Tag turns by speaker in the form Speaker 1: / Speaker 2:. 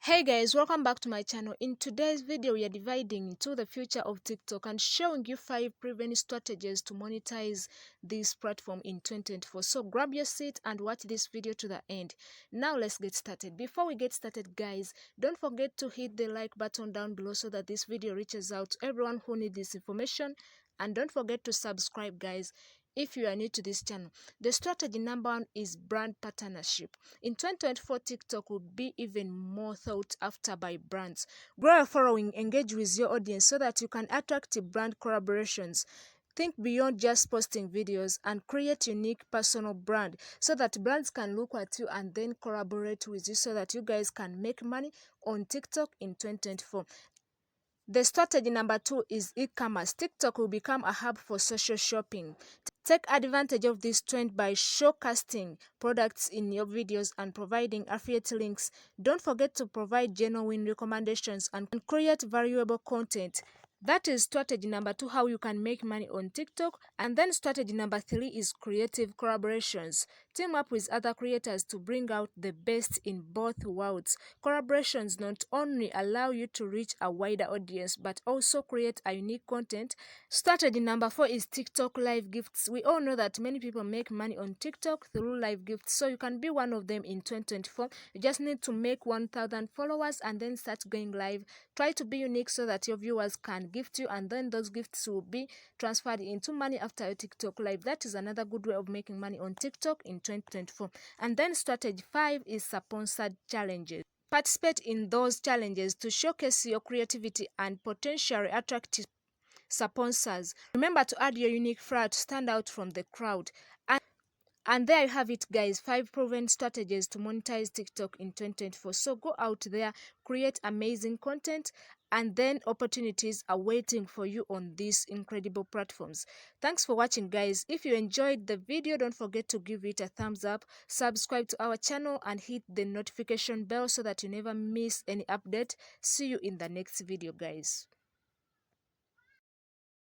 Speaker 1: Hey guys, welcome back to my channel. In today's video, we are dividing into the future of TikTok and showing you 5 proven strategies to monetize this platform in 2024. So grab your seat and watch this video to the end. Now let's get started. Before we get started, guys, don't forget to hit the like button down below so that this video reaches out to everyone who needs this information. And don't forget to subscribe, guys, if you are new to this channel. The strategy number 1 is brand partnership. In 2024, TikTok will be even more sought after by brands. Grow a following, engage with your audience so that you can attract brand collaborations. Think beyond just posting videos and create unique personal brand so that brands can look at you and then collaborate with you so that you guys can make money on TikTok in 2024. The strategy number 2 is e-commerce. TikTok will become a hub for social shopping. Take advantage of this trend by showcasing products in your videos and providing affiliate links. Don't forget to provide genuine recommendations and create valuable content. That is strategy number 2, how you can make money on TikTok. And then strategy number 3 is creative collaborations. Team up with other creators to bring out the best in both worlds. Collaborations not only allow you to reach a wider audience but also create a unique content. Strategy number 4 is TikTok live gifts. We all know that many people make money on TikTok through live gifts, so you can be one of them in 2024. You just need to make 1,000 followers and then start going live. Try to be unique so that your viewers can gift you, and then those gifts will be transferred into money after your TikTok live. That is another good way of making money on TikTok in 2024. And then strategy 5 is sponsored challenges. Participate in those challenges to showcase your creativity and potentially attract sponsors. Remember to add your unique flair to stand out from the crowd. And there you have it, guys, 5 proven strategies to monetize TikTok in 2024. So go out there, create amazing content, and then opportunities are waiting for you on these incredible platforms. Thanks for watching, guys. If you enjoyed the video, don't forget to give it a thumbs up, subscribe to our channel, and hit the notification bell so that you never miss any update. See you in the next video, guys.